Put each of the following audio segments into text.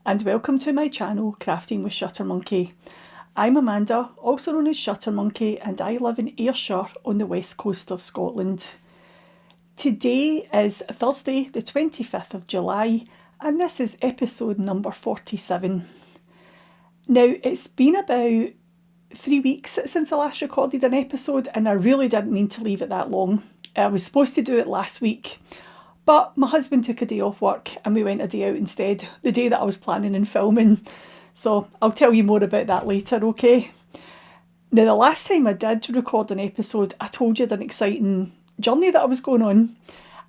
and welcome to my channel Crafting with Shuttermonkey. I'm Amanda, also known as Shuttermonkey, and I live in Ayrshire on the west coast of Scotland. Today is Thursday the 25th of July and this is episode number 47. Now it's been about 3 weeks since I last recorded an episode and I really didn't mean to leave it that long. I was supposed to do it last week, but my husband took a day off work and we went a day out instead, the day that I was planning and filming. So I'll tell you more about that later, okay? Now the last time I did record an episode, I told you an exciting journey that I was going on,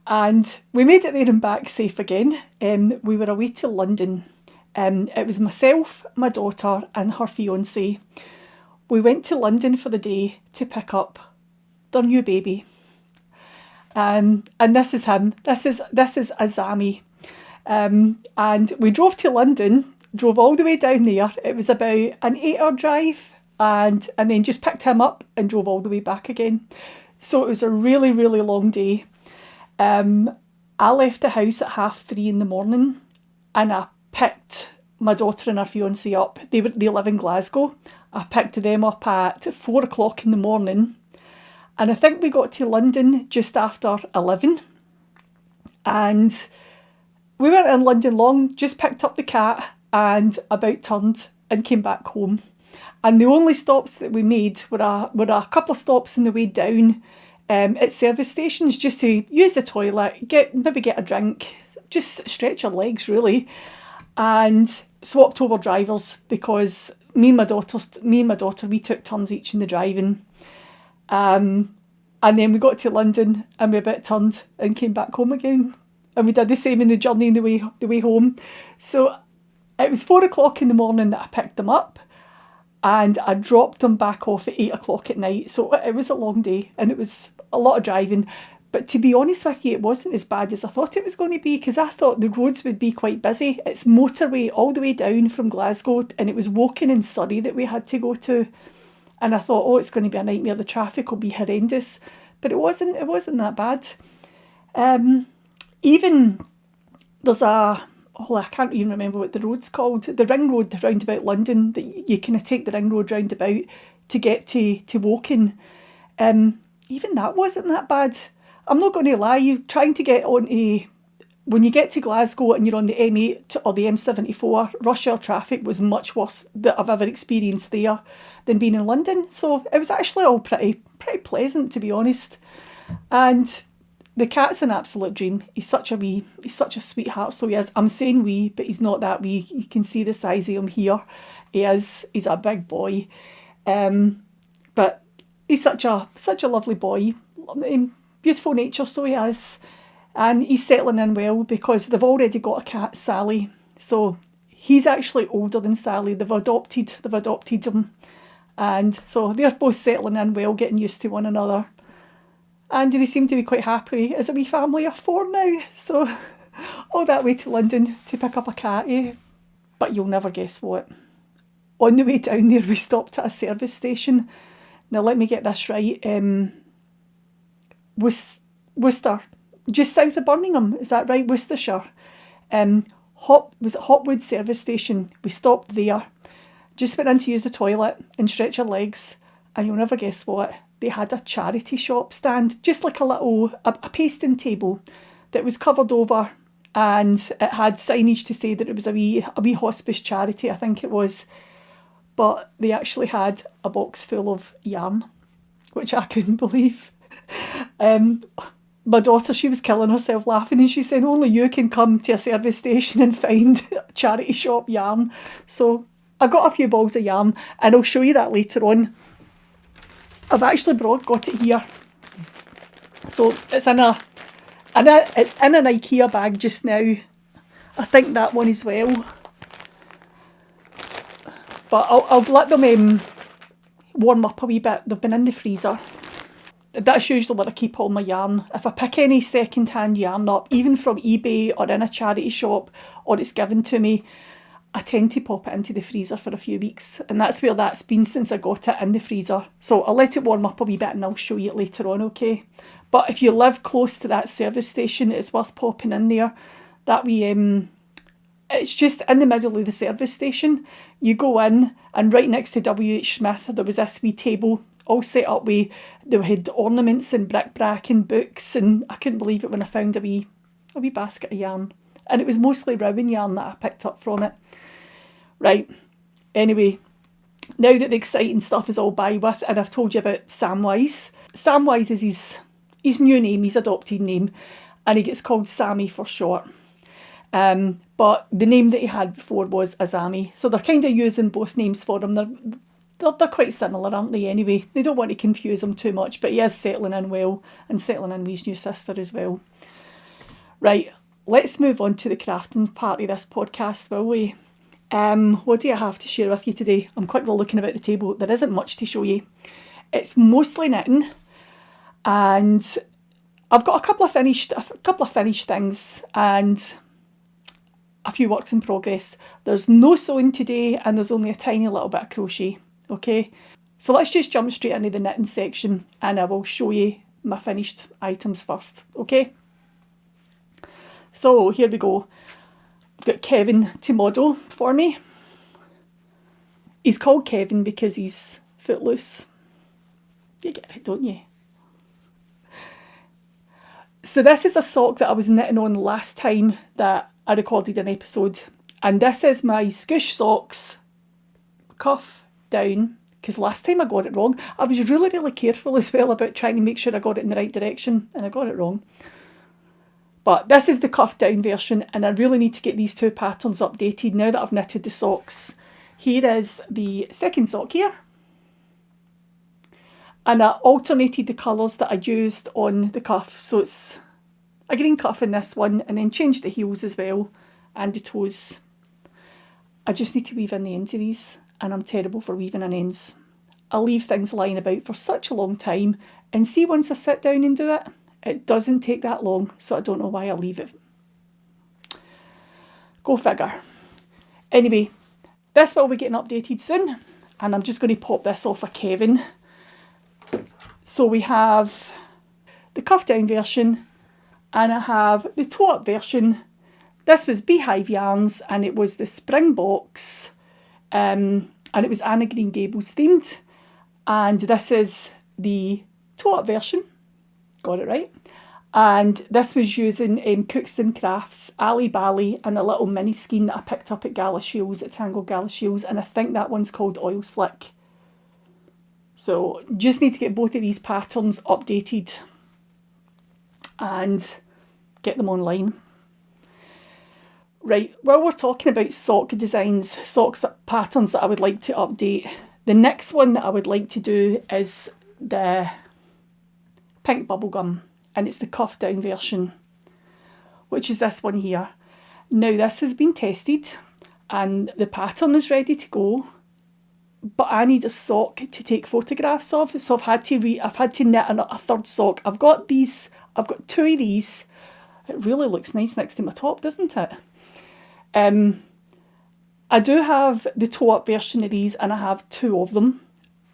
and we made it there and back safe again. We were away to London. It was myself, my daughter and her fiance. We went to London for the day to pick up their new baby. And this is him. This is Azami. And we drove to London, drove all the way down there. It was about an 8-hour drive, and then just picked him up and drove all the way back again. So it was a really, really long day. I left the house at 3:30 in the morning, and I picked my daughter and her fiance up. They live in Glasgow. I picked them up at 4 o'clock in the morning. And I think we got to London just after 11. And we weren't in London long, just picked up the cat and about turned and came back home. And the only stops that we made were a couple of stops on the way down at service stations, just to use the toilet, maybe get a drink, just stretch our legs really, and swapped over drivers because me and my daughter, we took turns each in the driving. And then we got to London and we about turned and came back home again. And we did the same in the journey in the way home. So it was 4 o'clock in the morning that I picked them up and I dropped them back off at 8 o'clock at night. So it was a long day and it was a lot of driving. But to be honest with you, it wasn't as bad as I thought it was going to be, because I thought the roads would be quite busy. It's motorway all the way down from Glasgow, and it was Woking in Surrey that we had to go to. And I thought, oh, it's going to be a nightmare. The traffic will be horrendous. But it wasn't that bad. Even there's I can't even remember what the road's called. The ring road round about London, that you kind of take the ring road round about to get to Woking. Even that wasn't that bad. I'm not going to lie, you trying to get onto, when you get to Glasgow and you're on the M8 or the M74, rush hour traffic was much worse that I've ever experienced there than being in London. So it was actually all pretty pleasant, to be honest. And the cat's an absolute dream. He's such a sweetheart. So he is. I'm saying wee, but he's not that wee. You can see the size of him here. He's a big boy. But he's such a lovely boy. Beautiful nature, so he is. And he's settling in well because they've already got a cat, Sally. So he's actually older than Sally. They've adopted him. And so they're both settling in well, getting used to one another. And they seem to be quite happy as a wee family of 4 now. So all that way to London to pick up a cat, eh? But you'll never guess what. On the way down there, we stopped at a service station. Now let me get this right. Worcester, just south of Birmingham, is that right? Worcestershire. Was it Hotwood service station? We stopped there, just went in to use the toilet and stretch our legs, and you'll never guess what, they had a charity shop stand, just like a pasting table that was covered over, and it had signage to say that it was a wee hospice charity, I think it was. But they actually had a box full of yarn, which I couldn't believe. My daughter, she was killing herself laughing, and she said only you can come to a service station and find charity shop yarn. So I got a few balls of yarn and I'll show you that later on. I've actually got it here. So it's in an IKEA bag just now. I think that one as well. But I'll let them warm up a wee bit. They've been in the freezer. That's usually where I keep all my yarn. If I pick any second-hand yarn up, even from eBay or in a charity shop, or it's given to me, I tend to pop it into the freezer for a few weeks. And that's where that's been since I got it in the freezer. So I'll let it warm up a wee bit and I'll show you it later on, okay? But if you live close to that service station, it's worth popping in there. That wee it's just in the middle of the service station. You go in, and right next to WH Smith, there was this wee table all set up with, they had ornaments and bric-a-brac and books, and I couldn't believe it when I found a wee basket of yarn. And it was mostly Rowan yarn that I picked up from it. Right, anyway, now that the exciting stuff is all by with, and I've told you about Samwise. Samwise is his new name, his adopted name, and he gets called Sammy for short. But the name that he had before was Azami, so they're kind of using both names for him. They're quite similar, aren't they, anyway? They don't want to confuse him too much, but he is settling in well, and settling in with his new sister as well. Right, let's move on to the crafting part of this podcast, will we? What do I have to share with you today? I'm quickly looking about the table. There isn't much to show you. It's mostly knitting, and I've got a couple of finished things and a few works in progress. There's no sewing today, and there's only a tiny little bit of crochet. Okay, so let's just jump straight into the knitting section, and I will show you my finished items first. Okay, so here we go. I've got Kevin to model for me. He's called Kevin because he's footloose. You get it, don't you? So this is a sock that I was knitting on last time that I recorded an episode, and this is my Skoosh Socks cuff down, because last time I got it wrong. I was really careful as well about trying to make sure I got it in the right direction, and I got it wrong. But this is the cuff down version, and I really need to get these two patterns updated now that I've knitted the socks. Here is the second sock here, and I alternated the colours that I used on the cuff, so it's a green cuff in this one, and then changed the heels as well, and the toes. I just need to weave in the ends of these, and I'm terrible for weaving in ends. I leave things lying about for such a long time, and see, once I sit down and do it, it doesn't take that long, so I don't know why I leave it. Go figure. Anyway, this will be getting updated soon, and I'm just going to pop this off of Kevin. So we have the cuff down version, and I have the toe up version. This was Beehive Yarns, and it was the spring box, and it was Anna Green Gables themed. And this is the toe up version. Got it right. And this was using Cookston Crafts, Ali Bally, and a little mini skein that I picked up at Gala Shields, at Tangle Gala Shields, and I think that one's called Oil Slick. So just need to get both of these patterns updated and get them online. Right, while we're talking about sock designs, patterns that I would like to update, the next one that I would like to do is the Pink Bubblegum, and it's the cuff down version, which is this one here. Now this has been tested, and the pattern is ready to go, but I need a sock to take photographs of, so I've had to knit a third sock. I've got two of these. It really looks nice next to my top, doesn't it? I do have the toe up version of these, and I have two of them,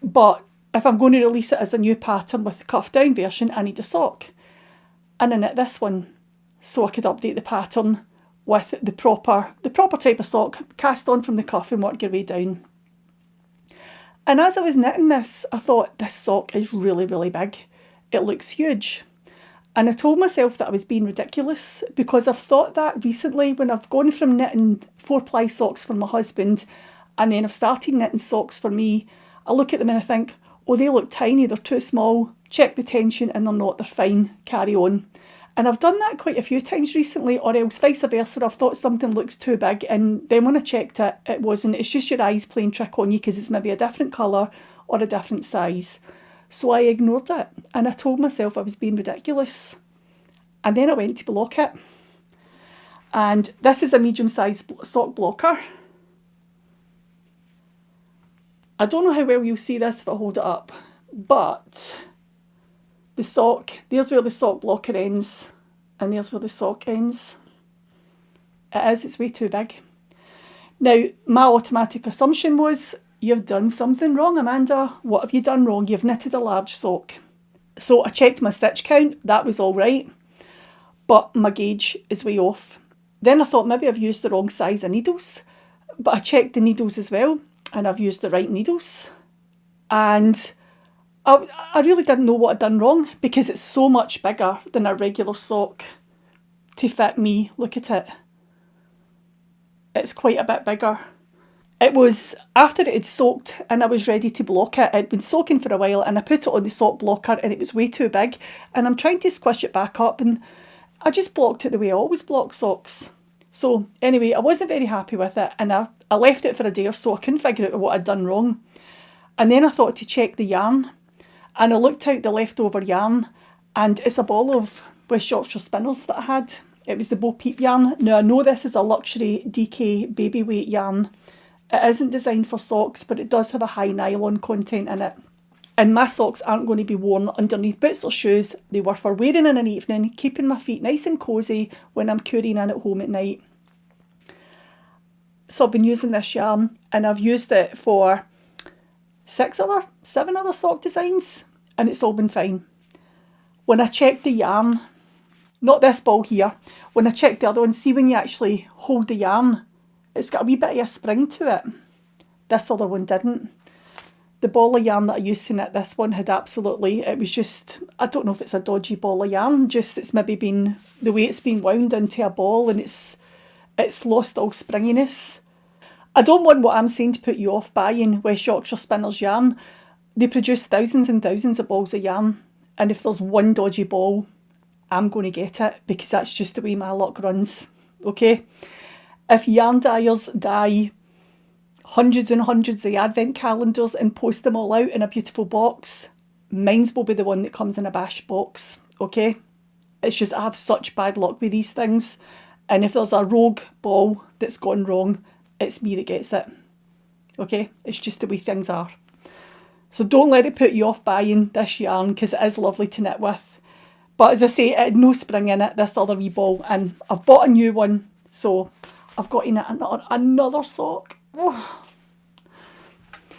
but if I'm going to release it as a new pattern with the cuff down version, I need a sock. And I knit this one so I could update the pattern with the proper type of sock, cast on from the cuff and work your way down. And as I was knitting this, I thought, this sock is really big. It looks huge. And I told myself that I was being ridiculous, because I've thought that recently when I've gone from knitting 4-ply socks for my husband, and then I've started knitting socks for me. I look at them and I think, oh, they look tiny, they're too small, check the tension and they're not, they're fine, carry on. And I've done that quite a few times recently, or else vice versa, I've thought something looks too big, and then when I checked it, it wasn't. It's just your eyes playing trick on you because it's maybe a different colour or a different size. So I ignored it, and I told myself I was being ridiculous. And then I went to block it. And this is a medium-sized sock blocker. I don't know how well you'll see this if I hold it up, but the sock, there's where the sock blocker ends, and there's where the sock ends. It's way too big. Now, my automatic assumption was, you've done something wrong, Amanda. What have you done wrong? You've knitted a large sock. So I checked my stitch count, that was all right, but my gauge is way off. Then I thought maybe I've used the wrong size of needles, but I checked the needles as well, and I've used the right needles. And I really didn't know what I'd done wrong, because it's so much bigger than a regular sock to fit me. Look at it. It's quite a bit bigger. It was after it had soaked and I was ready to block it. It had been soaking for a while and I put it on the sock blocker and it was way too big. And I'm trying to squish it back up and I just blocked it the way I always block socks. So anyway, I wasn't very happy with it and I left it for a day or so. I couldn't figure out what I'd done wrong. And then I thought to check the yarn. And I looked out the leftover yarn and it's a ball of WYS Yorkshire spinners that I had. It was the Bo Peep yarn. Now I know this is a luxury DK baby weight yarn. It isn't designed for socks, but it does have a high nylon content in it. And my socks aren't going to be worn underneath boots or shoes. They were for wearing in an evening, keeping my feet nice and cosy when I'm currying in at home at night. So I've been using this yarn and I've used it for 7 other sock designs and it's all been fine. When I checked the yarn, not this ball here, when I checked the other one, see when you actually hold the yarn, it's got a wee bit of a spring to it. This other one didn't. The ball of yarn that I used to knit this one had absolutely, it was just, I don't know if it's a dodgy ball of yarn, just it's maybe been, the way it's been wound into a ball and it's lost all springiness. I don't want what I'm saying to put you off buying WYS Yorkshire Spinners yarn. They produce thousands and thousands of balls of yarn. And if there's one dodgy ball, I'm going to get it because that's just the way my luck runs. Okay? If yarn dyers dye hundreds and hundreds of advent calendars and post them all out in a beautiful box, mine's will be the one that comes in a bash box. Okay? It's just I have such bad luck with these things. And if there's a rogue ball that's gone wrong, it's me that gets it. Okay? It's just the way things are. So don't let it put you off buying this yarn because it is lovely to knit with. But as I say, it had no spring in it, this other wee ball. And I've bought a new one, so I've got to knit another sock. Oh.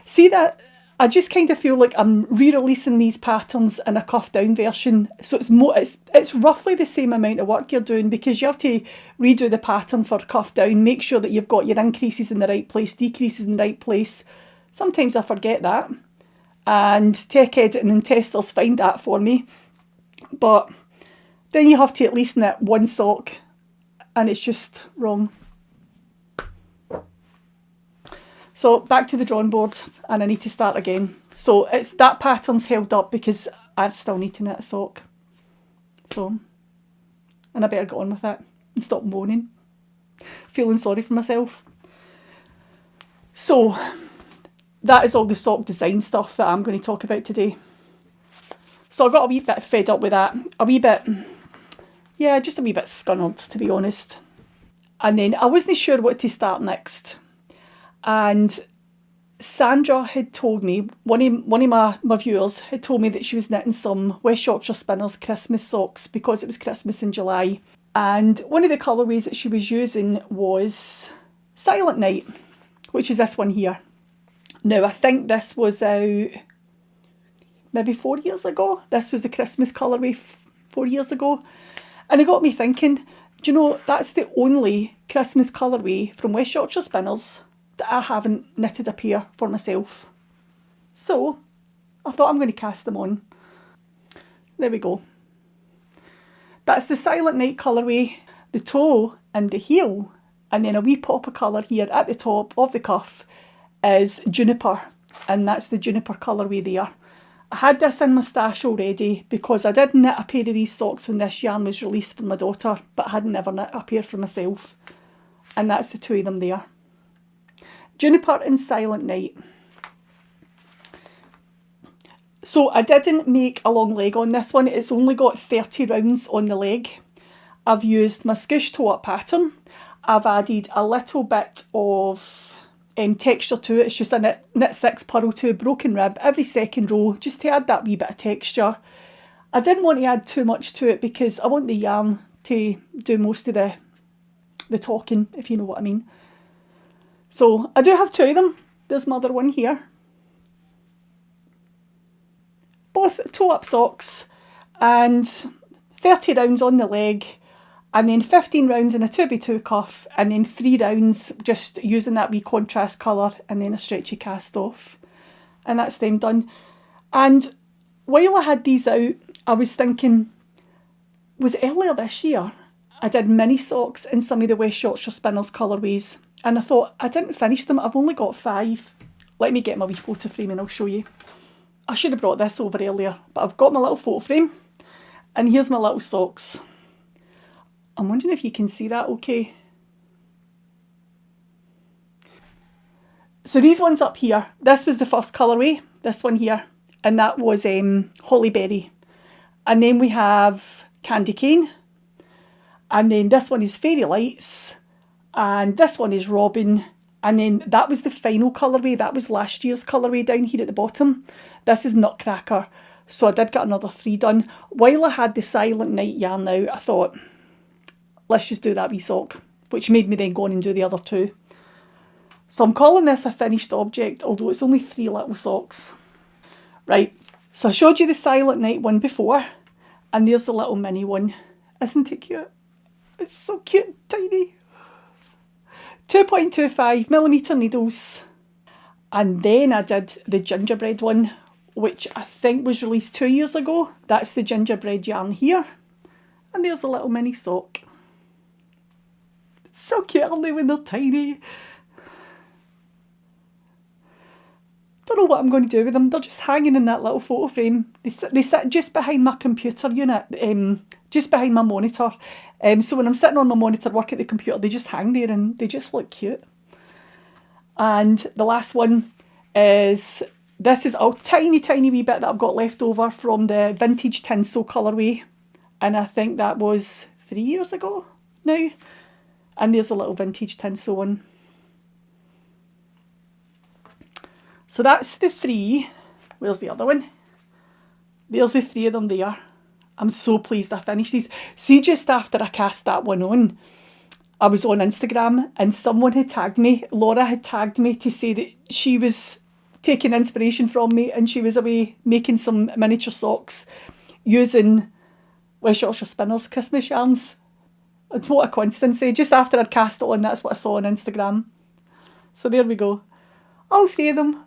See that? I just kind of feel like I'm re-releasing these patterns in a cuff down version. So it's roughly the same amount of work you're doing because you have to redo the pattern for cuff down, make sure that you've got your increases in the right place, decreases in the right place. Sometimes I forget that. And tech editing and testers find that for me. But then you have to at least knit one sock and it's just wrong. So back to the drawing board and I need to start again. So it's that pattern's held up because I still need to knit a sock. So, and I better get on with it and stop moaning, feeling sorry for myself. So that is all the sock design stuff that I'm going to talk about today. So I got a wee bit fed up with that. Just a wee bit scunnered, to be honest. And then I wasn't sure what to start next. And Sandra had told me, one of my viewers had told me that she was knitting some WYS Yorkshire Spinners Christmas socks because it was Christmas in July. And one of the colourways that she was using was Silent Night, which is this one here. Now, I think this was out maybe 4 years ago. This was the Christmas colourway 4 years ago. And it got me thinking, do you know, that's the only Christmas colourway from WYS Yorkshire Spinners that I haven't knitted a pair for myself. So I thought I'm going to cast them on. There we go. That's the Silent Night colourway, the toe and the heel, and then a wee pop of colour here at the top of the cuff is Juniper, and that's the Juniper colourway there. I had this in my stash already because I did knit a pair of these socks when this yarn was released for my daughter, but I had never knit a pair for myself. And that's the two of them there. Juniper and Silent Night. So I didn't make a long leg on this one. It's only got 30 rounds on the leg. I've used my Skoosh toe-up pattern. I've added a little bit of texture to it. It's just a knit 6 purl 2 broken rib every second row just to add that wee bit of texture. I didn't want to add too much to it because I want the yarn to do most of the talking, if you know what I mean. So I do have two of them. There's my other one here. Both toe-up socks and 30 rounds on the leg. and then 15 rounds in a 2x2 cuff, and then 3 rounds just using that wee contrast colour, and then a stretchy cast off. And that's them done. And while I had these out, I was thinking, was earlier this year, I did mini socks in some of the West Yorkshire Spinners colourways, and I thought, I didn't finish them, I've only got 5. Let me get my wee photo frame and I'll show you. I should have brought this over earlier, but I've got my little photo frame, and here's my little socks. I'm wondering if you can see that okay. So these ones up here, this was the first colourway, this one here, and that was Holly Berry. And then we have Candy Cane, and then this one is Fairy Lights, and this one is Robin, and then that was the final colourway, that was last year's colourway down here at the bottom. This is Nutcracker, so I did get another 3 done. While I had the Silent Night yarn out, I thought, let's just do that wee sock, which made me then go on and do the other 2. So I'm calling this a finished object, although it's only 3 little socks. Right, so I showed you the Silent Night one before, and there's the little mini one. Isn't it cute? It's so cute, tiny. 2.25mm needles. And then I did the gingerbread one, which I think was released 2 years ago. That's the gingerbread yarn here. And there's a little mini sock. So cute, aren't they, when they're tiny? Don't know what I'm going to do with them. They're just hanging in that little photo frame. They sit just behind my computer unit, just behind my monitor. So when I'm sitting on my monitor working at the computer, they just hang there and they just look cute. And the last one is, this is a tiny, tiny wee bit that I've got left over from the vintage tinsel colourway. And I think that was 3 years ago now. And there's a little vintage tinsel one. So that's the 3. Where's the other one? There's the 3 of them there. I'm so pleased I finished these. See, just after I cast that one on, I was on Instagram and someone had tagged me. Laura had tagged me to say that she was taking inspiration from me and she was away making some miniature socks using West Yorkshire Spinners Christmas Yarns. And what a coincidence. Just after I'd cast it on, that's what I saw on Instagram. So there we go. All 3 of them.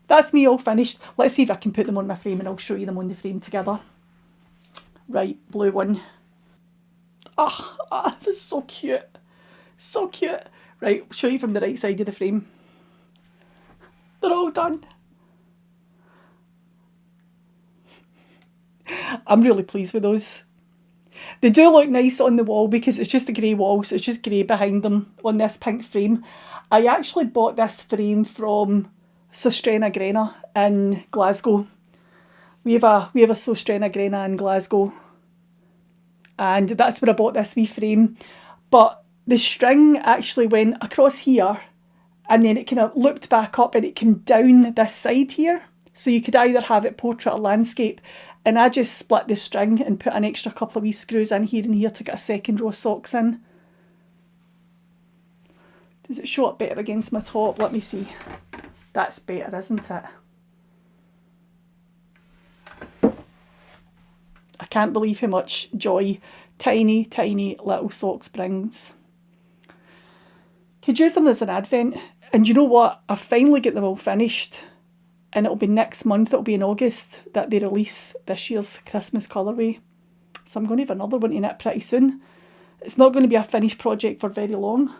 That's me all finished. Let's see if I can put them on my frame and I'll show you them on the frame together. Right, blue one. Ah, that's so cute. So cute. Right, I'll show you from the right side of the frame. They're all done. I'm really pleased with those. They do look nice on the wall because it's just a grey wall, so it's just grey behind them on this pink frame. I actually bought this frame from Sostrena Grena in Glasgow. We have a Sostrena Grena in Glasgow, and that's where I bought this wee frame. But the string actually went across here, and then it kind of looped back up and it came down this side here. So you could either have it portrait or landscape, and I just split the string and put an extra couple of wee screws in here and here to get a second row of socks in. Does it show up better against my top? Let me see. That's better, isn't it? I can't believe how much joy tiny, tiny little socks brings. Could use them as an advent. And you know what? I finally get them all finished. And it'll be next month, it'll be in August, that they release this year's Christmas colourway. So I'm going to have another one to knit pretty soon. It's not going to be a finished project for very long.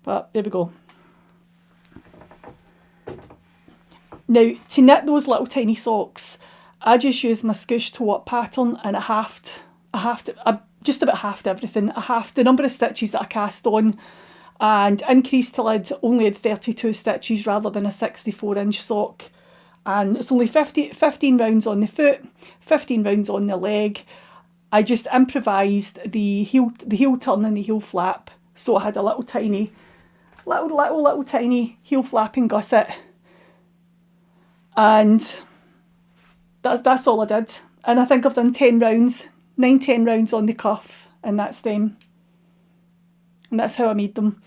But there we go. Now, to knit those little tiny socks, I just used my Skoosh to What pattern, and I just about halved everything. I halved the number of stitches that I cast on and increased till I'd only had 32 stitches rather than a 64-inch sock. And it's only 15 rounds on the foot, 15 rounds on the leg. I just improvised the heel turn and the heel flap. So I had a little tiny heel flapping gusset. And that's all I did. And I think I've done 10 rounds, 10 rounds on the cuff, and that's them. And that's how I made them.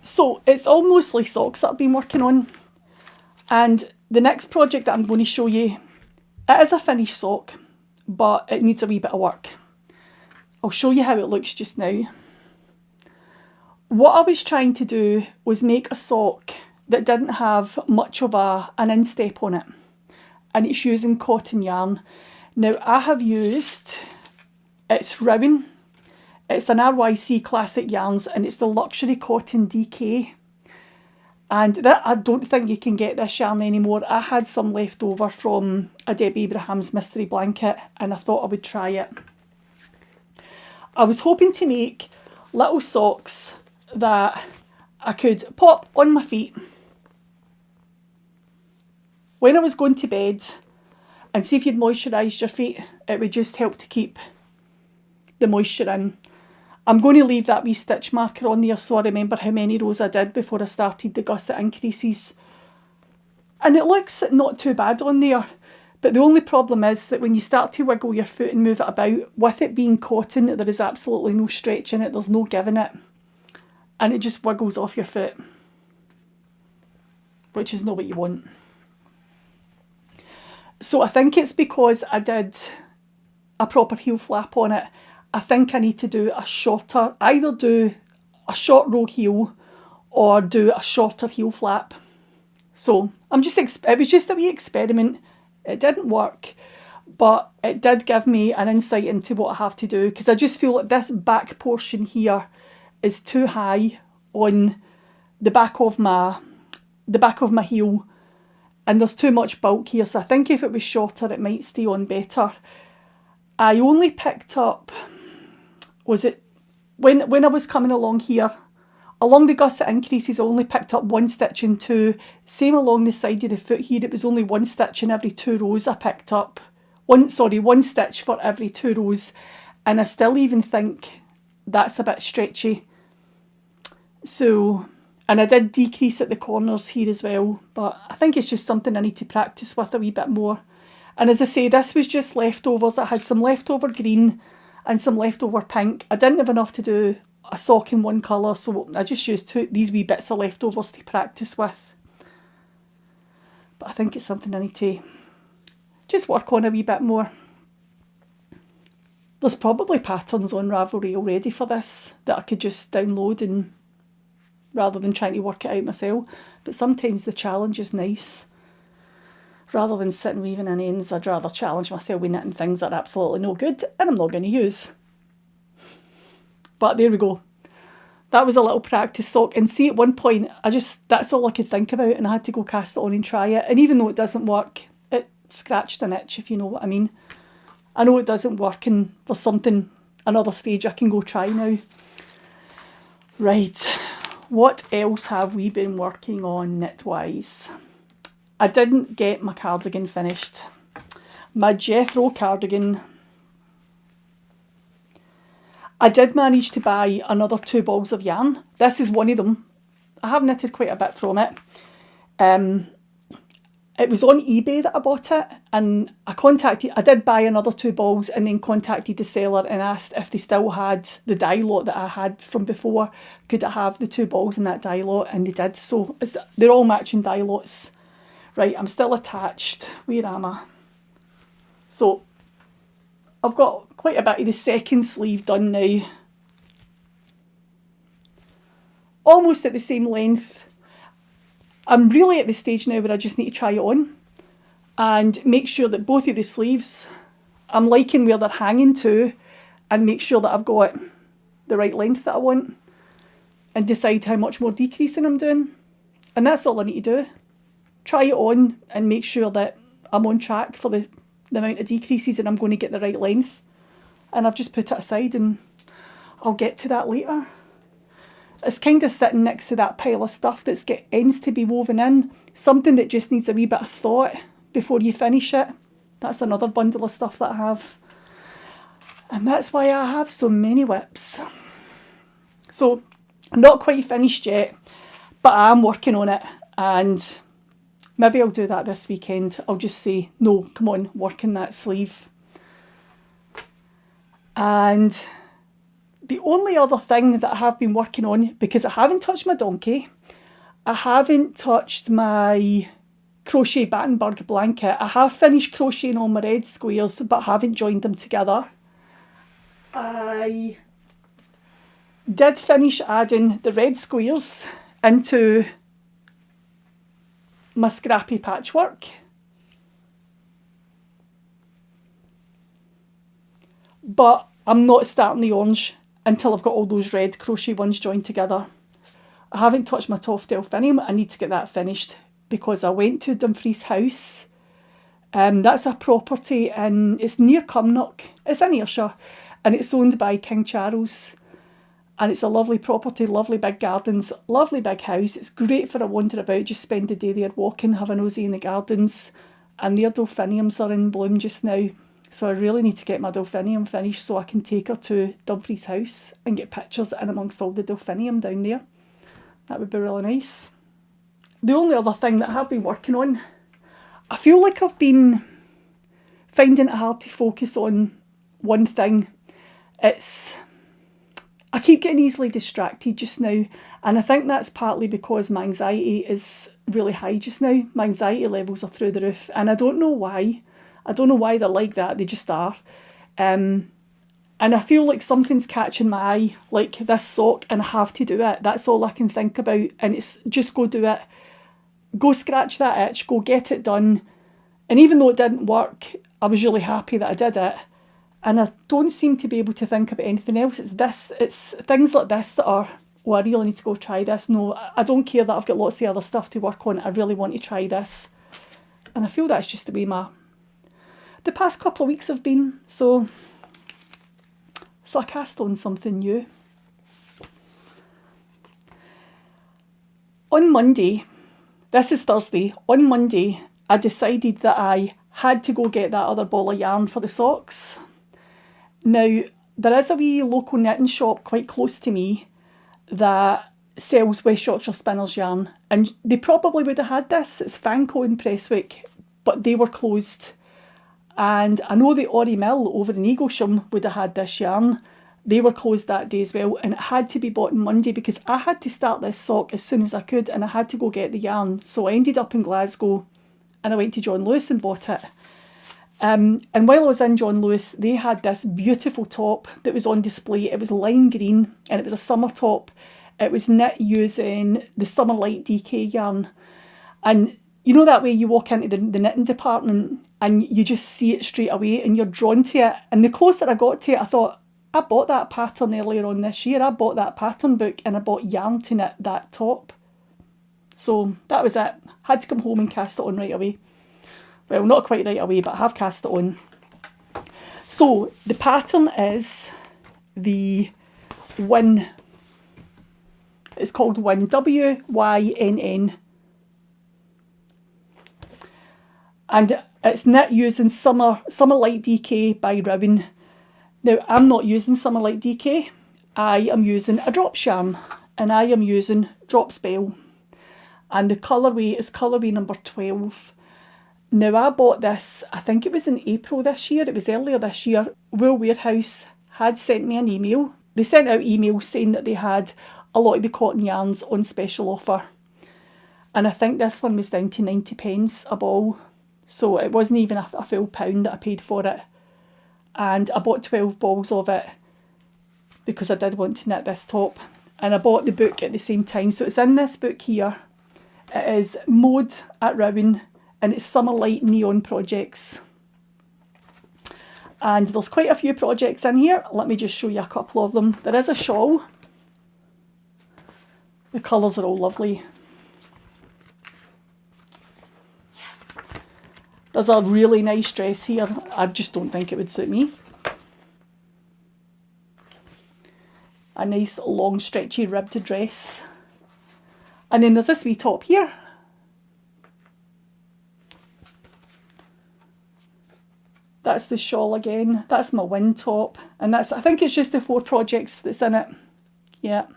So it's all mostly socks that I've been working on. And the next project that I'm going to show you, it is a finished sock, but it needs a wee bit of work. I'll show you how it looks just now. What I was trying to do was make a sock that didn't have much of an instep on it, and it's using cotton yarn. Now I have used, it's Rowan, it's an RYC Classic Yarns, and it's the Luxury Cotton DK. And that, I don't think you can get this yarn anymore. I had some left over from a Deb Abraham's mystery blanket, and I thought I would try it. I was hoping to make little socks that I could pop on my feet when I was going to bed, and see if you'd moisturised your feet. It would just help to keep the moisture in. I'm going to leave that wee stitch marker on there so I remember how many rows I did before I started the gusset increases. And it looks not too bad on there, but the only problem is that when you start to wiggle your foot and move it about, with it being cotton, there is absolutely no stretch in it, there's no give in it, and it just wiggles off your foot, which is not what you want. So I think it's because I did a proper heel flap on it. I think I need to do a shorter, either do a short row heel or do a shorter heel flap. So it was just a wee experiment. It didn't work, but it did give me an insight into what I have to do, because I just feel like this back portion here is too high on the back of my heel, and there's too much bulk here. So I think if it was shorter, it might stay on better. I only picked up, was it when I was coming along here, along the gusset increases, I only picked up 1 stitch in 2. Same along the side of the foot here, it was only 1 stitch in every 2 rows I picked up. 1 stitch for every 2 rows. And I still even think that's a bit stretchy. So, and I did decrease at the corners here as well, but I think it's just something I need to practice with a wee bit more. And as I say, this was just leftovers. I had some leftover green and some leftover pink. I didn't have enough to do a sock in one colour, so I just used these wee bits of leftovers to practice with. But I think it's something I need to just work on a wee bit more. There's probably patterns on Ravelry already for this that I could just download, and rather than trying to work it out myself. But sometimes the challenge is nice. Rather than sitting weaving in ends, I'd rather challenge myself with knitting things that are absolutely no good and I'm not going to use. But there we go. That was a little practice sock. And see, at one point, that's all I could think about, and I had to go cast it on and try it. And even though it doesn't work, it scratched an itch, if you know what I mean. I know it doesn't work, and there's another stage I can go try now. Right, what else have we been working on knit-wise? I didn't get my cardigan finished. My Jethro cardigan. I did manage to buy another 2 balls of yarn. This is one of them. I have knitted quite a bit from it. It was on eBay that I bought it, and I did buy another 2 balls and then contacted the seller and asked if they still had the dye lot that I had from before. Could I have the 2 balls in that dye lot? And they did. So they're all matching dye lots. Right, I'm still attached. Where am I? So I've got quite a bit of the second sleeve done now. Almost at the same length. I'm really at the stage now where I just need to try it on and make sure that both of the sleeves, I'm liking where they're hanging to, and make sure that I've got the right length that I want, and decide how much more decreasing I'm doing. And that's all I need to do. Try it on and make sure that I'm on track for the amount of decreases and I'm going to get the right length. And I've just put it aside, and I'll get to that later. It's kind of sitting next to that pile of stuff that's got ends to be woven in. Something that just needs a wee bit of thought before you finish it. That's another bundle of stuff that I have. And that's why I have so many whips. So, I'm not quite finished yet, but I am working on it, and maybe I'll do that this weekend. I'll just say, no, come on, work in that sleeve. And the only other thing that I have been working on, because I haven't touched my donkey, I haven't touched my crochet Battenberg blanket. I have finished crocheting all my red squares, but haven't joined them together. I did finish adding the red squares into my scrappy patchwork. But I'm not starting the orange until I've got all those red crochet ones joined together. I haven't touched my Toff Delphinium. I need to get that finished because I went to Dumfries House. That's a property and it's near Cumnock. It's in Ayrshire and it's owned by King Charles. And it's a lovely property, lovely big gardens, lovely big house. It's great for a wander about, just spend the day there walking, have a nosy in the gardens. And their delphiniums are in bloom just now. So I really need to get my delphinium finished so I can take her to Dumfries House and get pictures in amongst all the delphinium down there. That would be really nice. The only other thing that I have been working on, I feel like I've been finding it hard to focus on one thing. I keep getting easily distracted just now, and I think that's partly because my anxiety is really high just now. My anxiety levels are through the roof, and I don't know why. I don't know why they're like that, they just are. And I feel like something's catching my eye, like this sock, and I have to do it. That's all I can think about, and it's just go do it. Go scratch that itch, go get it done. And even though it didn't work, I was really happy that I did it. And I don't seem to be able to think about anything else. It's things like this that are, oh, I really need to go try this. No, I don't care that I've got lots of other stuff to work on. I really want to try this. And I feel that's just the way the past couple of weeks have been. So I cast on something new. On Monday, this is Thursday, on Monday, I decided that I had to go get that other ball of yarn for the socks. Now, there is a wee local knitting shop quite close to me that sells West Yorkshire Spinners yarn, and they probably would have had this. It's Fanco in Prestwick, but they were closed. And I know the Ori Mill over in Eaglesham would have had this yarn. They were closed that day as well, and it had to be bought on Monday because I had to start this sock as soon as I could, and I had to go get the yarn. So I ended up in Glasgow, and I went to John Lewis and bought it. And while I was in John Lewis, they had this beautiful top that was on display. It was lime green, and it was a summer top. It was knit using the Summer Light DK yarn. And you know that way you walk into the knitting department and you just see it straight away and you're drawn to it. And the closer I got to it, I thought, I bought that pattern earlier on this year. I bought that pattern book and I bought yarn to knit that top. So that was it. Had to come home and cast it on right away. Well, not quite right away, but I have cast it on. So the pattern is the Wynn. It's called Wynn, W-Y-N-N. And it's knit using Summer Light DK by Rowan. Now, I'm not using Summer Light DK. I am using a drop yarn, and I am using Drop Spell. And the colourway is colourway number 12. Now, I bought this, I think it was in April this year. It was earlier this year. Wool Warehouse had sent me an email. They sent out emails saying that they had a lot of the cotton yarns on special offer. And I think this one was down to 90 pence a ball. So it wasn't even a full pound that I paid for it. And I bought 12 balls of it because I did want to knit this top. And I bought the book at the same time. So it's in this book here. It is Mode at Rowan, and it's Summer Light Neon Projects. And there's quite a few projects in here. Let me just show you a couple of them. There is a shawl. The colours are all lovely. There's a really nice dress here. I just don't think it would suit me. A nice long stretchy ribbed dress. And then there's this wee top here. That's the shawl again. That's my Wynn top. And that's, I think it's just the 4 projects that's in it. Yeah,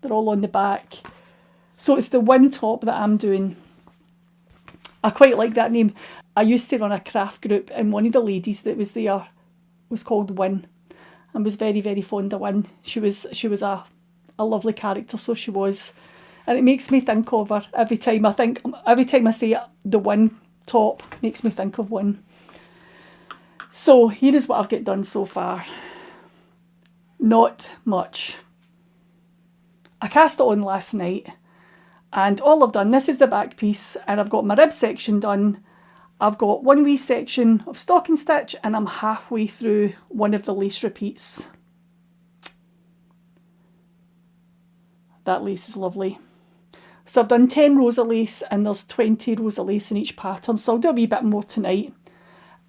they're all on the back. So it's the Wynn top that I'm doing. I quite like that name. I used to run a craft group, and one of the ladies that was there was called Wynn, and was very, very fond of Wynn. She was a lovely character, so she was. And it makes me think of her every time I say the Wynn top, makes me think of Wynn. So here is what I've got done so far. Not much. I cast it on last night, and all I've done, this is the back piece, and I've got my rib section done. I've got one wee section of stocking stitch, and I'm halfway through one of the lace repeats. That lace is lovely. So I've done 10 rows of lace, and there's 20 rows of lace in each pattern, so I'll do a wee bit more tonight.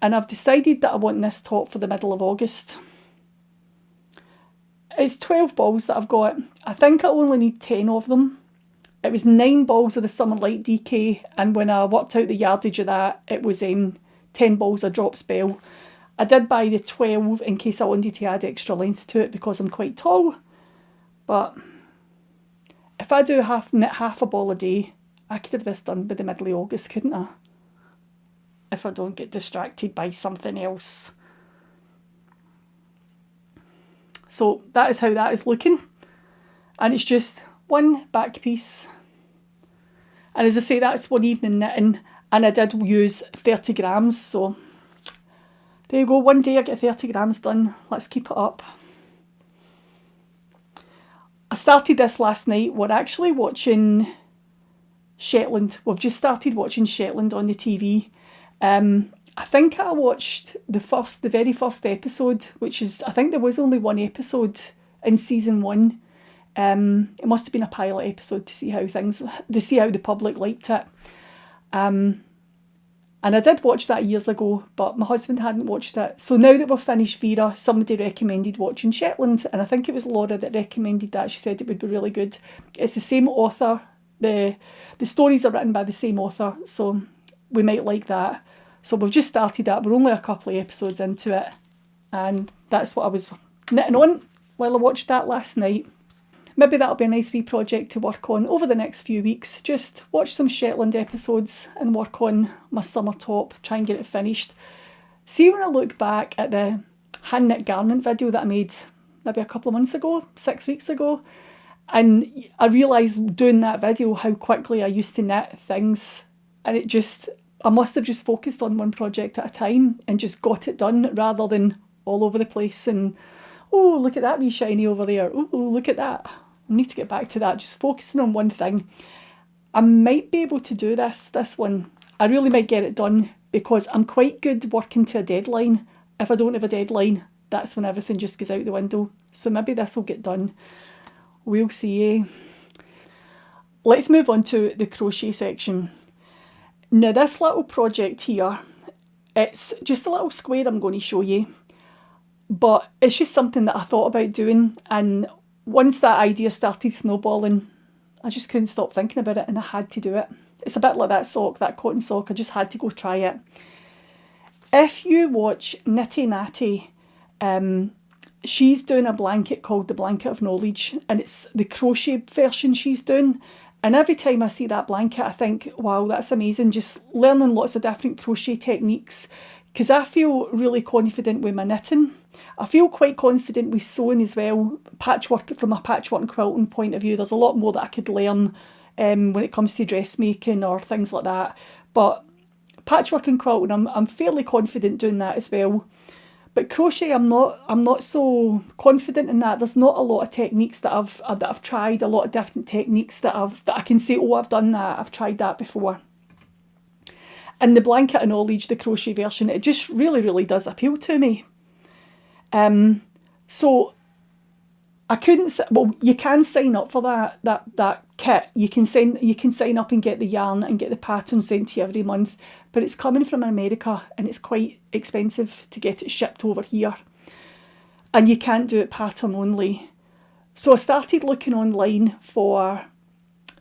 And I've decided that I want this top for the middle of August. It's 12 balls that I've got. I think I only need 10 of them. It was 9 balls of the Summer Light DK, and when I worked out the yardage of that, it was 10 balls of drop spell. I did buy the 12 in case I wanted to add extra length to it because I'm quite tall. But if I do knit half a ball a day, I could have this done by the middle of August, couldn't I? If I don't get distracted by something else. So that is how that is looking. And it's just one back piece. And as I say, that's one evening knitting, and I did use 30 grams. So there you go, one day I get 30 grams done. Let's keep it up. I started this last night. We're actually watching Shetland. We've just started watching Shetland on the TV. I think I watched the very first episode, which is, I think there was only one episode in season 1. It must have been a pilot episode to see how the public liked it. And I did watch that years ago, but my husband hadn't watched it. So now that we've finished Vera, somebody recommended watching Shetland, and I think it was Laura that recommended that. She said it would be really good. It's the same author. The stories are written by the same author, so we might like that. So we've just started that. We're only a couple of episodes into it, and that's what I was knitting on while I watched that last night. Maybe that'll be a nice wee project to work on over the next few weeks. Just watch some Shetland episodes and work on my summer top, try and get it finished. See, when I look back at the hand knit garment video that I made maybe a couple of months ago, 6 weeks ago, and I realised doing that video how quickly I used to knit things, and I must have just focused on one project at a time and just got it done rather than all over the place and, oh, look at that wee shiny over there. Oh, look at that. I need to get back to that, just focusing on one thing. I might be able to do this one. I really might get it done because I'm quite good working to a deadline. If I don't have a deadline, that's when everything just goes out the window. So maybe this will get done. We'll see. Let's move on to the crochet section. Now this little project here, it's just a little square I'm going to show you. But it's just something that I thought about doing, and once that idea started snowballing, I just couldn't stop thinking about it and I had to do it. It's a bit like that sock, that cotton sock, I just had to go try it. If you watch Nitty Natty, she's doing a blanket called the Blanket of Knowledge, and it's the crochet version she's doing. And every time I see that blanket, I think, wow, that's amazing, just learning lots of different crochet techniques, because I feel really confident with my knitting. I feel quite confident with sewing as well. Patchwork, from a patchwork and quilting point of view, there's a lot more that I could learn when it comes to dressmaking or things like that. But patchwork and quilting, I'm fairly confident doing that as well. But crochet, I'm not so confident in that. There's not a lot of techniques that I've tried, a lot of different techniques that I can say, oh, I've done that, I've tried that before. And the Blanket of Knowledge, the crochet version, it just really, really does appeal to me. So I couldn't. Well, you can sign up for that kit. You can sign up and get the yarn and get the pattern sent to you every month. But it's coming from America and it's quite expensive to get it shipped over here. And you can't do it pattern only. So I started looking online for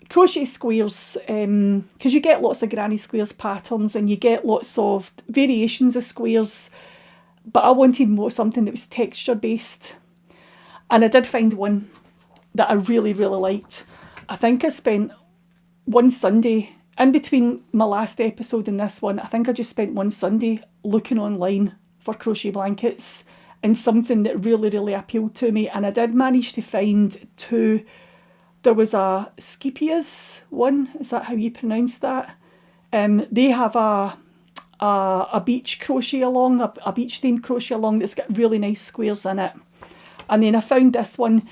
crochet squares, because you get lots of granny squares patterns and you get lots of variations of squares, but I wanted something that was texture based, and I did find one that I really, really liked. I think I spent one Sunday, in between my last episode and this one, I think I just spent one Sunday looking online for crochet blankets and something that really, really appealed to me, and I did manage to find two. There was a Skipias one, is that how you pronounce that? They have a beach crochet along, a beach themed crochet along that's got really nice squares in it. And then I found this one.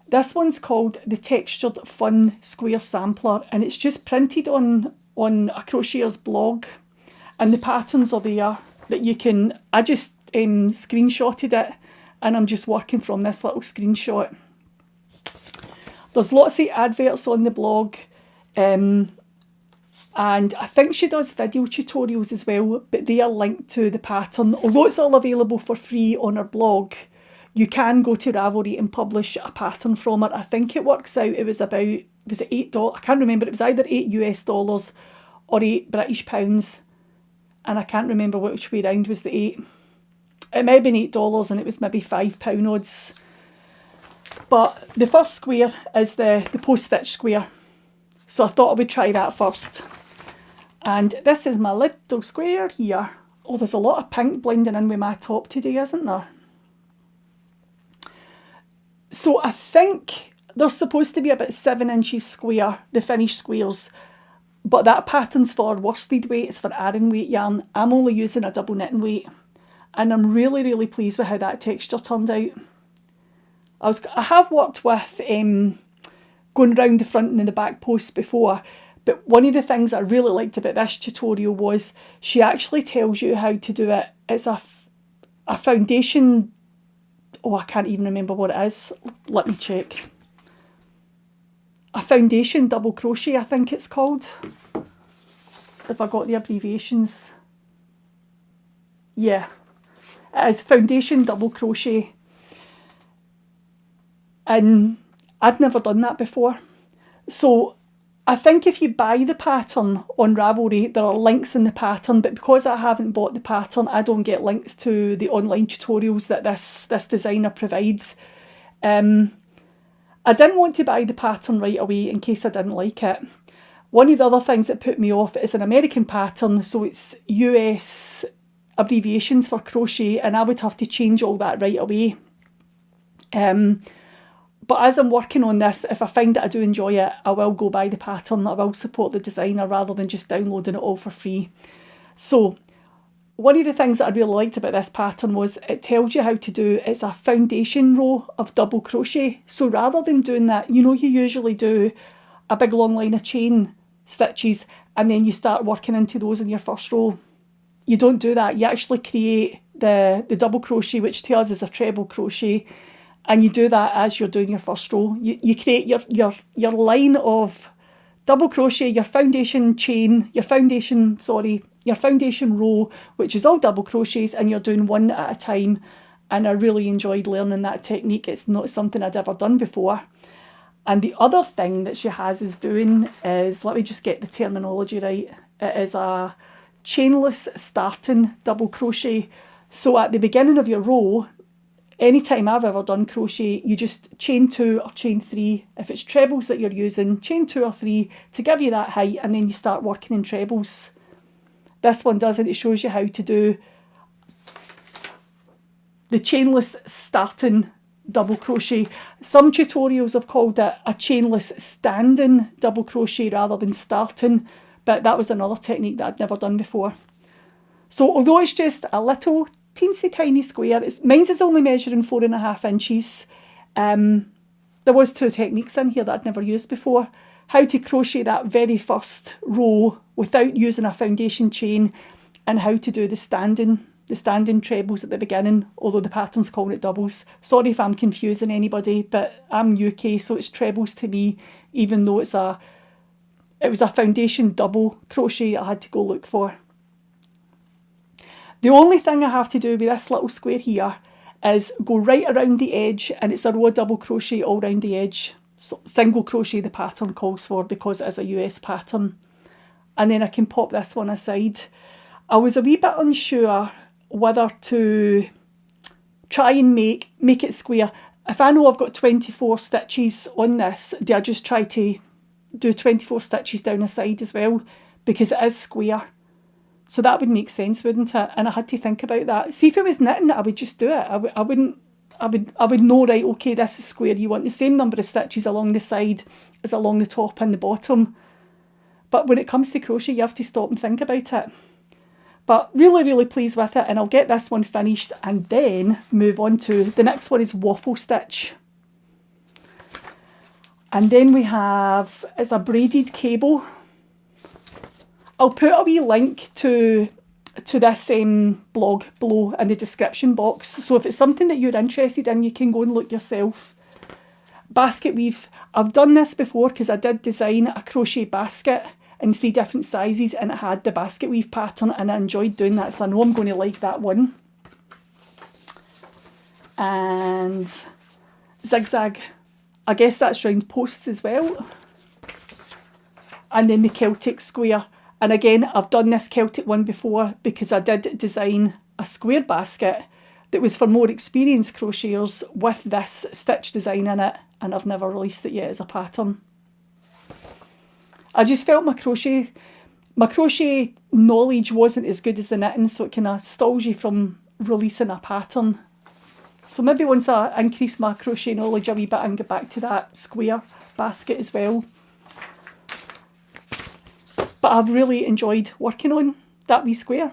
This one's called the Textured Fun Square Sampler, and it's just printed on a crochetier's blog, and the patterns are there that you can. I just screenshotted it, and I'm just working from this little screenshot. There's lots of adverts on the blog, and I think she does video tutorials as well, but they are linked to the pattern. Although it's all available for free on her blog, you can go to Ravelry and publish a pattern from her. I think it works out, it was $8? I can't remember, it was either $8 US or £8 British pounds, and I can't remember which way round was the 8. It may have been $8 and it was maybe £5 odds. But the first square is the post-stitch square, so I thought I would try that first. And this is my little square here. Oh, there's a lot of pink blending in with my top today, isn't there? So I think they're supposed to be about 7 inches square, the finished squares, but that pattern's for worsted weight, it's for Aran weight yarn. I'm only using a double knitting weight, and I'm really, really pleased with how that texture turned out. I have worked with going round the front and the back posts before, but one of the things I really liked about this tutorial was she actually tells you how to do it. It's a foundation, oh, I can't even remember what it is. Let me check. A foundation double crochet, I think it's called. If I got the abbreviations. Yeah, it is foundation double crochet. And I'd never done that before. So I think if you buy the pattern on Ravelry, there are links in the pattern, but because I haven't bought the pattern, I don't get links to the online tutorials that this designer provides. I didn't want to buy the pattern right away in case I didn't like it. One of the other things that put me off is an American pattern, so it's US abbreviations for crochet, and I would have to change all that right away. But as I'm working on this, if I find that I do enjoy it, I will go buy the pattern. I will support the designer rather than just downloading it all for free. So one of the things that I really liked about this pattern was it tells you how to do, it's a foundation row of double crochet. So rather than doing that, you usually do a big long line of chain stitches and then you start working into those in your first row. You don't do that. You actually create the double crochet, which to us is a treble crochet. And you do that as you're doing your first row. You create your line of double crochet, your foundation chain, your foundation row, which is all double crochets, and you're doing one at a time. And I really enjoyed learning that technique. It's not something I'd ever done before. And the other thing that she has is doing is, let me just get the terminology right, it is a chainless starting double crochet. So at the beginning of your row, anytime I've ever done crochet, you just chain 2 or chain 3. If it's trebles that you're using, chain 2 or 3 to give you that height, and then you start working in trebles. This one does it. It shows you how to do the chainless starting double crochet. Some tutorials have called it a chainless standing double crochet rather than starting, but that was another technique that I'd never done before. So although it's just a little teensy tiny square, mine's is only measuring 4.5 inches. There was 2 techniques in here that I'd never used before. How to crochet that very first row without using a foundation chain, and how to do the standing trebles at the beginning, although the pattern's calling it doubles. Sorry if I'm confusing anybody, but I'm UK, so it's trebles to me, even though it was a foundation double crochet I had to go look for. The only thing I have to do with this little square here is go right around the edge, and it's a row of double crochet all around the edge. So single crochet the pattern calls for because it is a US pattern. And then I can pop this one aside. I was a wee bit unsure whether to try and make it square. If I know I've got 24 stitches on this, do I just try to do 24 stitches down the side as well? Because it is square. So that would make sense, wouldn't it? And I had to think about that. See, if it was knitting, I would just do it. I would know, right, okay, this is square. You want the same number of stitches along the side as along the top and the bottom. But when it comes to crochet, you have to stop and think about it. But really, really pleased with it, and I'll get this one finished and then move on to the next one is waffle stitch. And then we have, it's a braided cable. I'll put a wee link to this blog below in the description box. So if it's something that you're interested in, you can go and look yourself. Basket weave. I've done this before because I did design a crochet basket in 3 different sizes, and it had the basket weave pattern, and I enjoyed doing that, so I know I'm going to like that one. And zigzag. I guess that's round posts as well. And then the Celtic square. And again, I've done this Celtic one before because I did design a square basket that was for more experienced crocheters with this stitch design in it, and I've never released it yet as a pattern. I just felt my crochet knowledge wasn't as good as the knitting, so it kind of stalls you from releasing a pattern. So maybe once I increase my crochet knowledge a wee bit, I can get back to that square basket as well. But I've really enjoyed working on that wee square.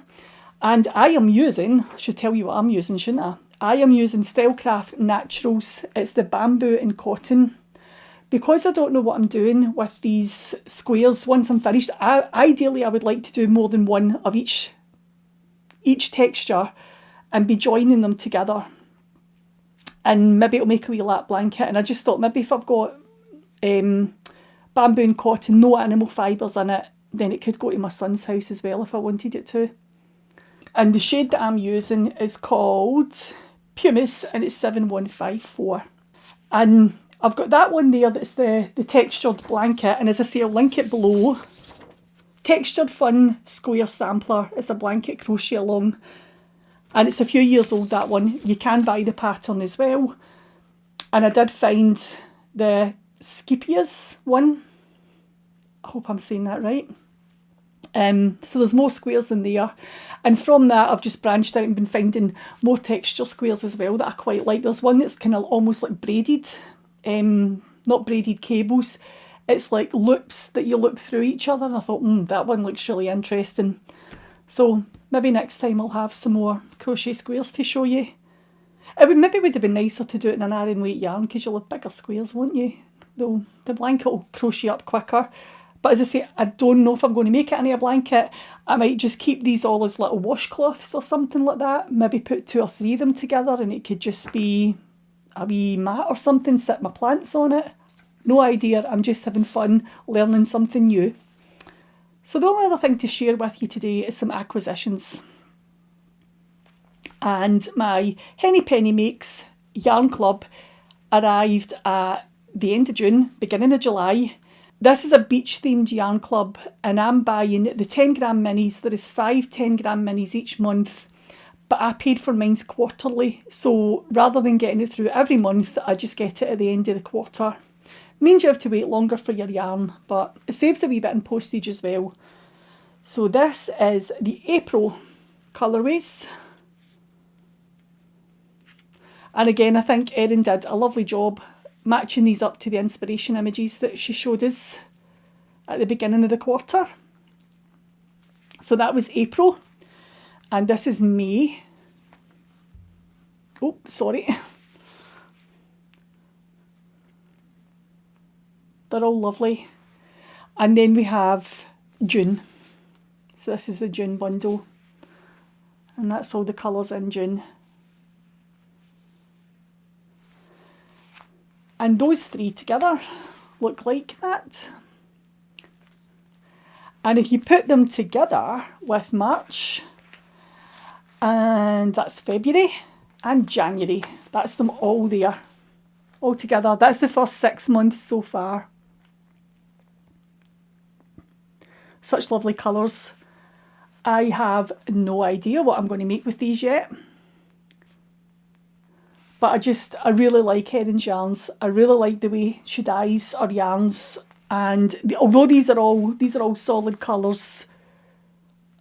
And I am using, I should tell you what I'm using, shouldn't I? I am using Stylecraft Naturals. It's the bamboo and cotton. Because I don't know what I'm doing with these squares once I'm finished, ideally I would like to do more than one of each texture and be joining them together. And maybe it'll make a wee lap blanket. And I just thought maybe if I've got bamboo and cotton, no animal fibres in it, then it could go to my son's house as well if I wanted it to. And the shade that I'm using is called Pumice, and it's 7154. And I've got that one there that's the textured blanket, and as I say, I'll link it below. Textured Fun Square Sampler. It's a blanket crochet along, and it's a few years old, that one. You can buy the pattern as well. And I did find the Scipias one. I hope I'm saying that right. So there's more squares in there, and from that I've just branched out and been finding more texture squares as well that I quite like. There's one that's kind of almost like braided, not braided cables, it's like loops that you loop through each other, and I thought that one looks really interesting. So maybe next time I'll have some more crochet squares to show you. Maybe would have been nicer to do it in an iron weight yarn because you'll have bigger squares, won't you? Though the blanket will crochet up quicker. But as I say, I don't know if I'm going to make it into a blanket. I might just keep these all as little washcloths or something like that. Maybe put 2 or 3 of them together, and it could just be a wee mat or something, sit my plants on it. No idea, I'm just having fun learning something new. So the only other thing to share with you today is some acquisitions. And my Henny Penny Makes yarn club arrived at the end of June, beginning of July. This is a beach themed yarn club, and I'm buying the 10 gram minis. There is 5 10 gram minis each month, but I paid for mine's quarterly. So rather than getting it through every month, I just get it at the end of the quarter. Means you have to wait longer for your yarn, but it saves a wee bit in postage as well. So this is the April colourways. And again, I think Erin did a lovely job matching these up to the inspiration images that she showed us at the beginning of the quarter. So that was April, and this is May. Oh, sorry. They're all lovely. And then we have June. So this is the June bundle, and that's all the colours in June. And those 3 together look like that. And if you put them together with March, and that's February, and January, that's them all there, all together. That's the first 6 months so far. Such lovely colours. I have no idea what I'm going to make with these yet. But I really like Erin's yarns. I really like the way she dyes her yarns. And although these are all solid colours,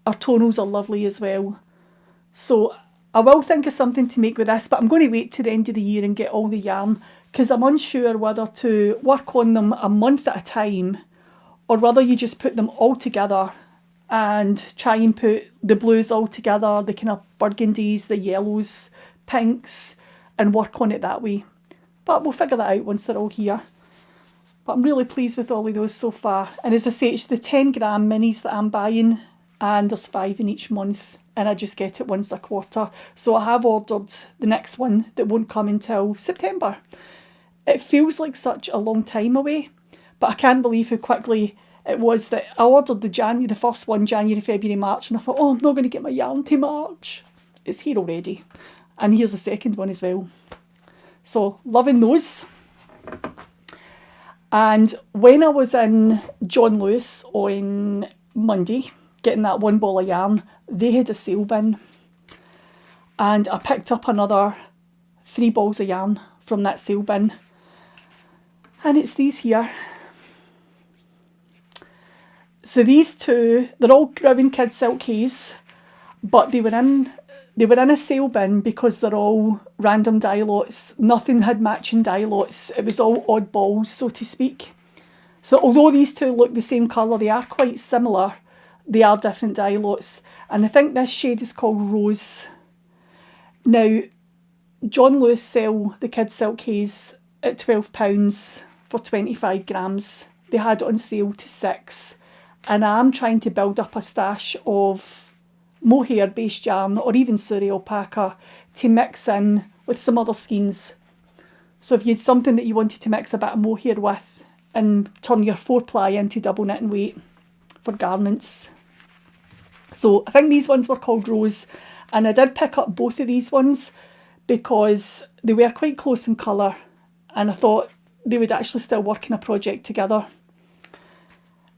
her tonals are lovely as well. So I will think of something to make with this, but I'm going to wait to the end of the year and get all the yarn, because I'm unsure whether to work on them a month at a time or whether you just put them all together and try and put the blues all together, the kind of burgundies, the yellows, pinks, and work on it that way. But we'll figure that out once they're all here. But I'm really pleased with all of those so far. And as I say, it's the 10 gram minis that I'm buying, and there's 5 in each month, and I just get it once a quarter. So I have ordered the next one that won't come until September. It feels like such a long time away, but I can't believe how quickly it was that I ordered the first one, January, February, March, and I thought, oh, I'm not going to get my yarn to March. It's here already. And here's the second one as well. So, loving those. And when I was in John Lewis on Monday, getting that one ball of yarn, they had a sale bin. And I picked up another 3 balls of yarn from that sale bin. And it's these here. So these two, they're all Growing Kid Silk Haze, but they were in a sale bin because they're all random dye lots. Nothing had matching dye lots. It was all oddballs, so to speak. So although these two look the same colour, they are quite similar. They are different dye lots. And I think this shade is called Rose. Now, John Lewis sell the Kid Silk Haze at £12 for 25 grams. They had it on sale to £6. And I'm trying to build up a stash of mohair based yarn or even Surrey alpaca to mix in with some other skeins. So if you had something that you wanted to mix a bit of mohair with and turn your 4-ply into double knit and weight for garments. So I think these ones were called Rose, and I did pick up both of these ones because they were quite close in colour and I thought they would actually still work in a project together.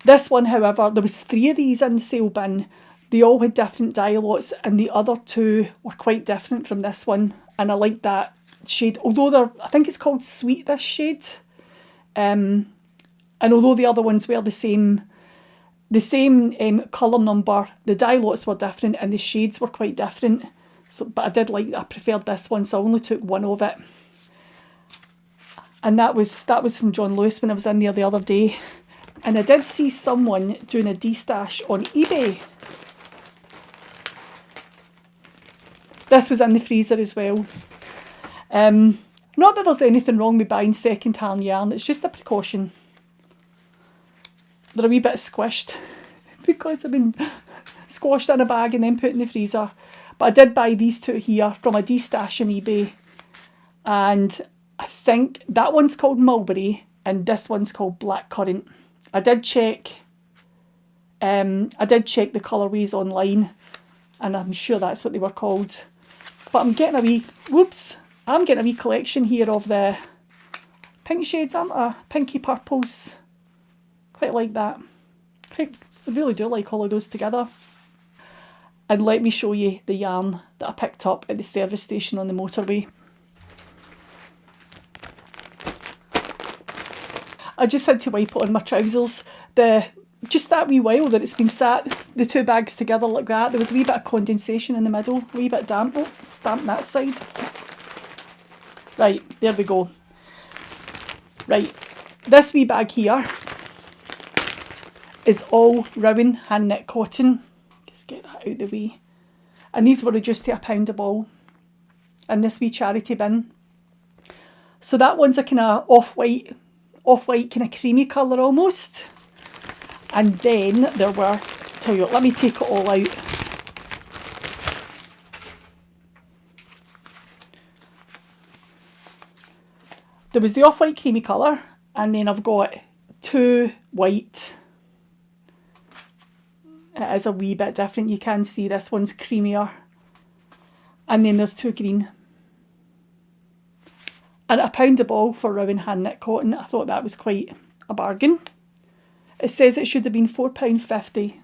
This one, however, there was 3 of these in the sale bin. They all had different dye lots, and the other 2 were quite different from this one. And I liked that shade, although I think it's called Sweet, this shade. And although the other ones were the same colour number, the dye lots were different and the shades were quite different. So, but I preferred this one, so I only took one of it. And that was from John Lewis when I was in there the other day. And I did see someone doing a de-stash on eBay. This was in the freezer as well. Not that there's anything wrong with buying second-hand yarn, it's just a precaution. They're a wee bit squished because they've been squashed in a bag and then put in the freezer. But I did buy these 2 here from a de-stash on eBay. And I think that one's called Mulberry and this one's called Blackcurrant. I did check the colourways online and I'm sure that's what they were called. But I'm getting a wee collection here of the pink shades, aren't I? Pinky purples. Quite like that. I really do like all of those together. And let me show you the yarn that I picked up at the service station on the motorway. I just had to wipe it on my trousers. Just that wee while that it's been sat, the 2 bags together like that, there was a wee bit of condensation in the middle, a wee bit damp. Oh, it's damp that side. Right, there we go. Right, this wee bag here is all Rowan hand knit cotton. Just get that out the way. And these were reduced to £1 a ball in this wee charity bin. So that one's a kind of off-white kind of creamy colour almost. And then there were, tell you what, let me take it all out. There was the off-white creamy colour, and then I've got 2 white. It is a wee bit different, you can see this one's creamier. And then there's 2 green. And £1 a ball for Rowan hand knit cotton. I thought that was quite a bargain. It says it should have been £4.50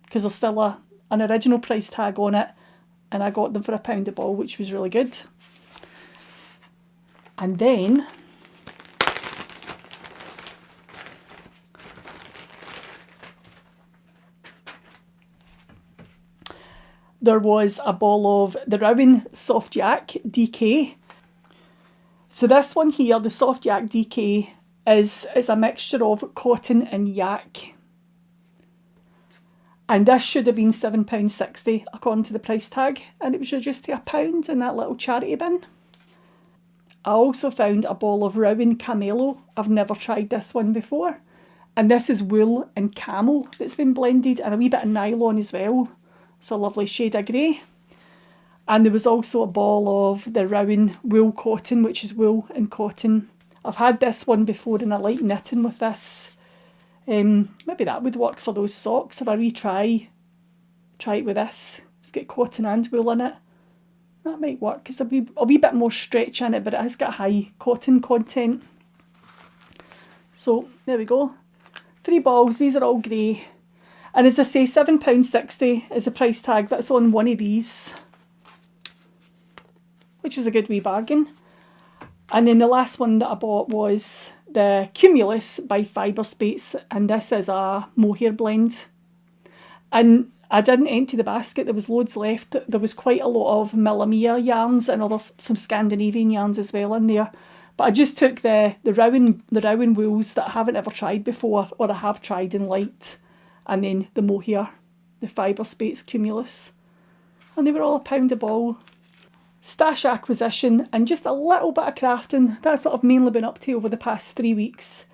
because there's still an original price tag on it, and I got them for £1 a ball, which was really good. And then there was a ball of the Rowan Soft Yak DK. So this one here, the Soft Yak DK, is a mixture of cotton and yak. And this should have been £7.60 according to the price tag, and it was reduced to £1 in that little charity bin. I also found a ball of Rowan Camelo. I've never tried this one before. And this is wool and camel that's been blended, and a wee bit of nylon as well. It's a lovely shade of grey. And there was also a ball of the Rowan wool cotton, which is wool and cotton. I've had this one before and I like knitting with this. Maybe that would work for those socks if I try it with this. It's got cotton and wool in it. That might work. It's a wee bit more stretch in it, but it has got high cotton content. So there we go. 3 balls. These are all grey. And as I say, £7.60 is the price tag that's on one of these, which is a good wee bargain. And then the last one that I bought was the Cumulus by Fiberspace, and this is a mohair blend. And I didn't empty the basket, there was loads left. There was quite a lot of Millamia yarns and some Scandinavian yarns as well in there. But I just took the Rowan wools that I haven't ever tried before, or I have tried and liked, and then the mohair, the Fiberspace Cumulus. And they were all £1 a ball. Stash acquisition and just a little bit of crafting. That's what I've mainly been up to over the past 3 weeks.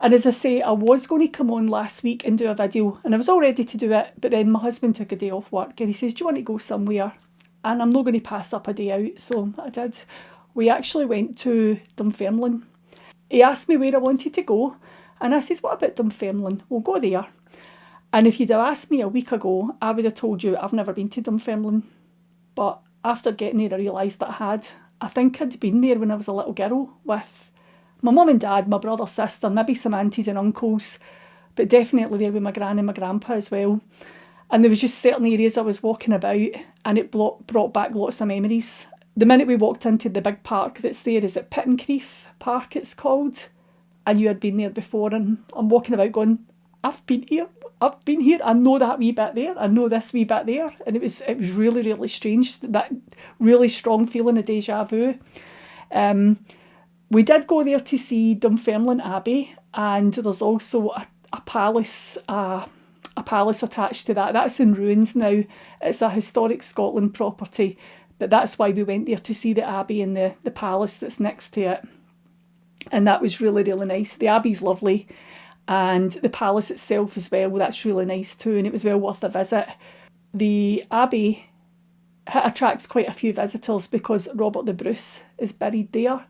And as I say, I was going to come on last week and do a video, and I was all ready to do it, but then my husband took a day off work and he says, do you want to go somewhere? And I'm not going to pass up a day out, so I did. We actually went to Dunfermline. He asked me where I wanted to go, and I says, what about Dunfermline? We'll go there. And if you'd have asked me a week ago, I would have told you I've never been to Dunfermline. But after getting there, I realised that I had. I think I'd been there when I was a little girl with my mum and dad, my brother, sister, maybe some aunties and uncles, but definitely there with my gran and my grandpa as well. And there was just certain areas I was walking about, and it brought back lots of memories. The minute we walked into the big park that's there, is it Pittencrieff Park it's called? I knew I'd been there before, and I'm walking about going, I've been here, I know that wee bit there, I know this wee bit there. And it was really, really strange, that really strong feeling of deja vu. We did go there to see Dunfermline Abbey, and there's also a palace attached to that. That's in ruins now. It's a historic Scotland property, but that's why we went there, to see the Abbey and the palace that's next to it. And that was really, really nice. The Abbey's lovely. And the palace itself as well, that's really nice too, and it was well worth a visit. The Abbey attracts quite a few visitors because Robert the Bruce is buried there,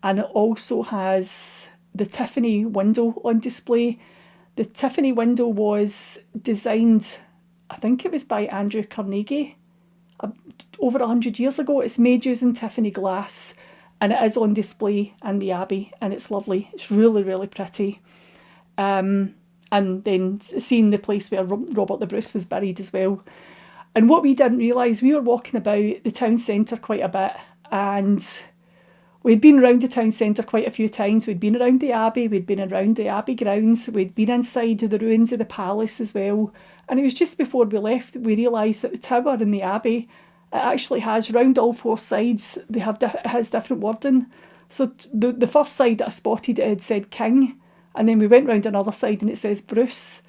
and it also has the Tiffany window on display. The Tiffany window was designed, I think it was by Andrew Carnegie, over 100 years ago. It's made using Tiffany glass, and it is on display in the Abbey, and it's lovely. It's really, really pretty. And then seeing the place where Robert the Bruce was buried as well. And what we didn't realise, we were walking about the town centre quite a bit, and we'd been around the town centre quite a few times. We'd been around the Abbey, we'd been around the Abbey grounds, we'd been inside the ruins of the palace as well. And it was just before we left, we realised that the tower in the Abbey, it actually has, round all 4 sides, it has different wording. So the first side that I spotted, it had said King, and then we went round another side and it says Bruce.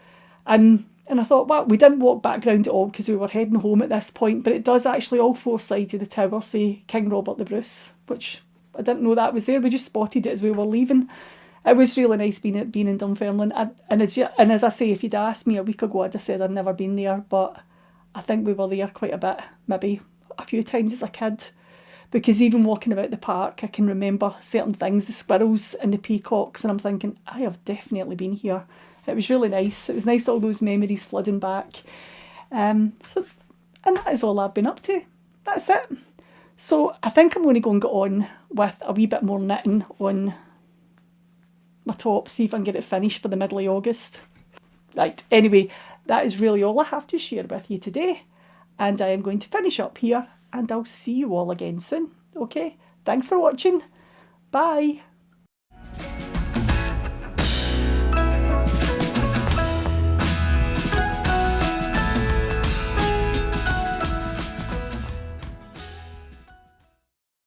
And I thought, well, we didn't walk back round at all because we were heading home at this point, but it does actually, all 4 sides of the tower say King Robert the Bruce, which I didn't know that was there. We just spotted it as we were leaving. It was really nice being in Dunfermline. And as I say, if you'd asked me a week ago, I'd have said I'd never been there, but I think we were there quite a bit, maybe a few times as a kid. Because even walking about the park, I can remember certain things, the squirrels and the peacocks, and I'm thinking, I have definitely been here. It was really nice. It was nice, all those memories flooding back. And that is all I've been up to. That's it. So I think I'm going to go and get on with a wee bit more knitting on my top, see if I can get it finished for the middle of August. Right, anyway, that is really all I have to share with you today. And I am going to finish up here, and I'll see you all again soon. Okay, thanks for watching. Bye.